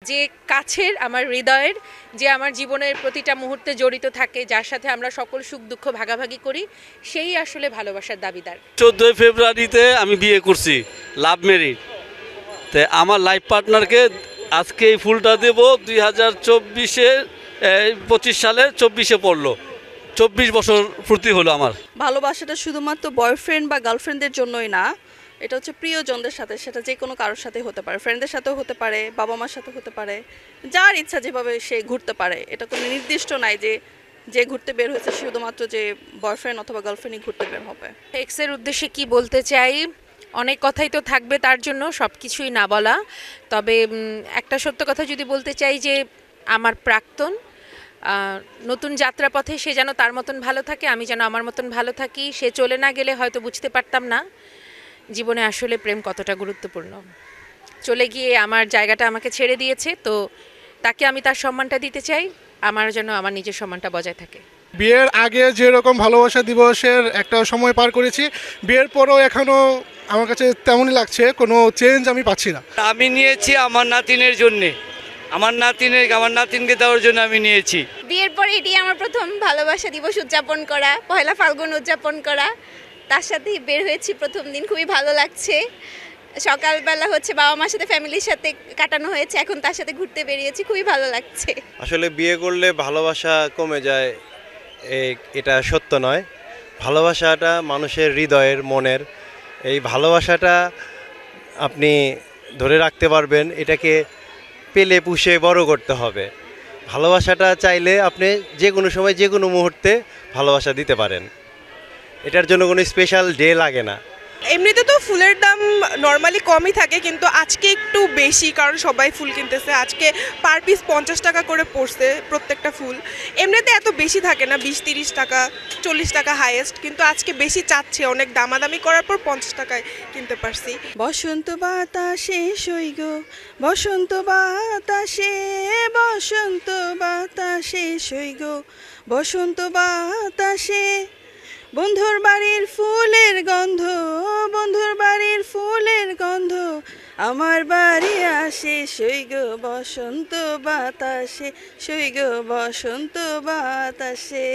যে কাছের, আমার হৃদয়ের, যে আমার জীবনের প্রতিটা মুহূর্তে জড়িত থাকে, যার সাথে আমরা সকল সুখ দুঃখ ভাগাভাগি করি, সেই আসলে ভালোবাসার দাবিদার। 14 ফেব্রুয়ারিতে আমি বিয়ে করছি, লাভ ম্যারিজ। তো আমার লাইফ পার্টনারকে আজকে এই ফুলটা দেব 2025 সালে 24-এ পড়লো, 24 বছর পূর্তি হলো আমার। ভালোবাসাটা শুধুমাত্র বয়ফ্রেন্ড বা গার্লফ্রেন্ডদের জন্যই না, এটা হচ্ছে প্রিয়জনদের সাথে, সেটা যে কোনো কারোর সাথে হতে পারে, ফ্রেন্ডদের সাথেও হতে পারে, বাবা মার সাথে হতে পারে, যার ইচ্ছা যেভাবে সে ঘুরতে পারে। এটা কোনো নির্দিষ্ট নাই যে যে ঘুরতে বের হয়েছে শুধুমাত্র যে বয়ফ্রেন্ড অথবা গার্লফ্রেন্ডই ঘুরতে বের হবে। এক্সের উদ্দেশ্যে কি বলতে চাই, অনেক কথাই তো থাকবে, তার জন্য সব কিছুই না বলা। তবে একটা সত্য কথা যদি বলতে চাই, যে আমার প্রাক্তন নতুন যাত্রাপথে সে যেন তার মতন ভালো থাকে, আমি যেন আমার মতন ভালো থাকি। সে চলে না গেলে হয়তো বুঝতে পারতাম না জীবনে আসলে প্রেম কতটা গুরুত্বপূর্ণ। চলে গিয়ে আমার জায়গাটা আমাকে ছেড়ে দিয়েছে, তো তাকে আমি তার সম্মানটা দিতে চাই, আমার যেন আমার নিজের সম্মানটা বজায় থাকে। বিয়ের আগে যেরকম ভালোবাসা দিবসের একটা সময় পার করেছি, বিয়ের পরও এখনও আমার কাছে তেমনই লাগছে, কোনো চেঞ্জ আমি পাচ্ছি না। আমি নিয়েছি আমার নাতিনের জন্যে, আমার নাতিনকে দেওয়ার জন্য আমি নিয়েছি। বিয়ের পরে এটি আমার প্রথম ভালোবাসা দিবস উদযাপন করা, পহেলা ফাল্গুন উদযাপন করা। তার সাথেই বের হয়েছি প্রথম দিন, খুবই ভালো লাগছে। সকালবেলা হচ্ছে বাবা মার সাথে, ফ্যামিলির সাথে কাটানো হয়েছে, এখন তার সাথে ঘুরতে বেরিয়েছি, খুবই ভালো লাগছে। আসলে বিয়ে করলে ভালোবাসা কমে যায়, এটা সত্য নয়। ভালোবাসাটা মানুষের হৃদয়ের, মনের, এই ভালোবাসাটা আপনি ধরে রাখতে পারবেন, এটাকে পেলে পুষে বড় করতে হবে। ভালোবাসাটা চাইলে আপনি যে কোনো সময় যে কোনো মুহূর্তে ভালোবাসা দিতে পারেন, এটার জন্য কোনো স্পেশাল ডে লাগে না। এমনিতে তো ফুলের দাম নর্মালি কমই থাকে, কিন্তু আজকে একটু বেশি, কারণ সবাই ফুল কিনতেছে। আজকে পার পিস 50 টাকা করে পড়ছে প্রত্যেকটা ফুল। এমনিতে এত বেশি থাকে না, 20-30 টাকা, 40 টাকা হাইয়েস্ট, কিন্তু আজকে বেশি চাচ্ছে, অনেক দামাদামি করার পর 50 টাকায় কিনতে পারছি। বসন্ত বাতাসে সইগ, বসন্ত বাতাসে, বসন্ত বাতাসে সইগ, বসন্ত বাতাসে, বন্ধুর বাড়ির ফুলের গন্ধ, বন্ধুর বাড়ির ফুলের গন্ধ, আমার বাড়ি আসে সইগ বসন্ত বাতাসে, সইগ বসন্ত বাতাসে।